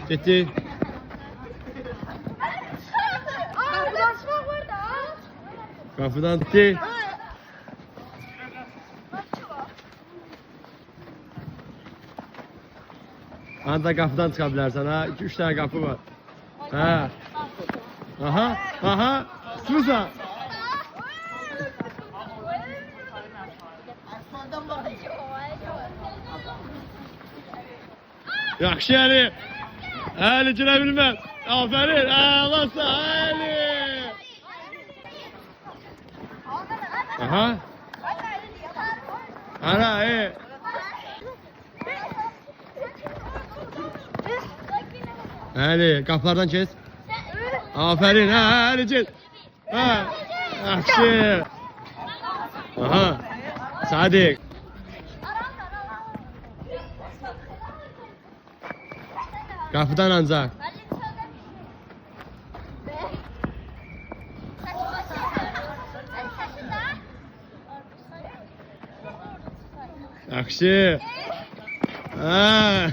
Getdi. Kapıdan çıkmak var da. Qapıdan getdi. Ancaq qapıdan çıxa bilərsən ha. 2-3 dənə qapı var. Hə. Aha, aha. Sıvısa. Yaxşı Əli. Əli girə bilməz. Aferin. Allah sağ Əli. Aha. Ana, Əli, qapılardan kes. Aferin, ha, Əli kes. Ha, yaxşı. Aha. Sadiq. Qapıdan ancaq. Yaxşı. Ha.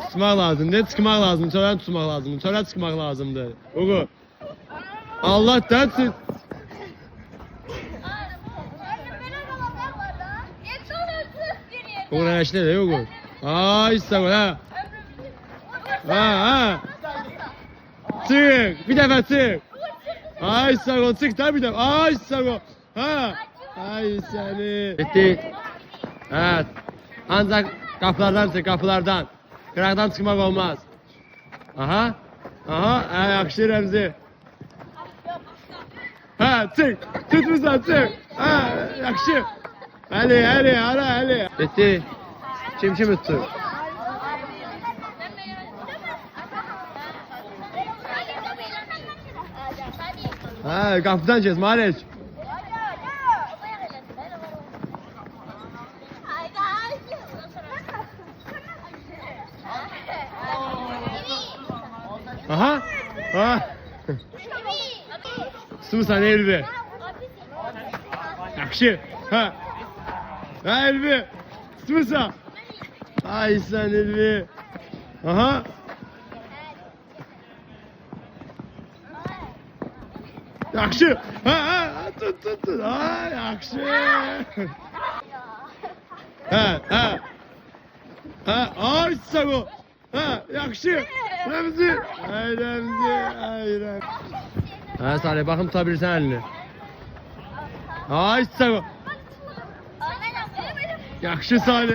Tutmaq lazımdır, çıxmaq lazımdır, sonra tutmaq lazımdır, sonra çıxmaq lazımdır. Uğur. Allah dərsin. Uğur əşlə də Uğur. Ay sağ ol ha. Ha ha. Çıx, bir dəfə çıx. Ay sağ ol, çıx da bir dəfə. Ay sağ ol. Ha. Ay səni. Getdi. Evet. Ancaq qapılardan çıx, qapılardan. Qıraqdan çıxmaq olmaz. Aha. Aha, yaxşı Rəmzi. Ha, çıx. Tutmusan çıx. Ha, yaxşı. Əli, Əli, ara Əli. Getdi. Kim tuttu? Ha, qapıdan kes, Malik. Aha. Ha. Tutmusan Elvi. Yaxşı. Ha. Ha Elvi. Tutmusan. Ay sen Elvi. Aha. Yaxşı. Ha ha. Tut. Ha yaxşı. Ha ha. Ha ay sağ ol. Ha yaxşı. Rəmzi. Ay Rəmzi. Ay Rəmzi. Ha Salih baxım tuta bilirsən əlini. Ay sağ ol. Yaxşı Salih.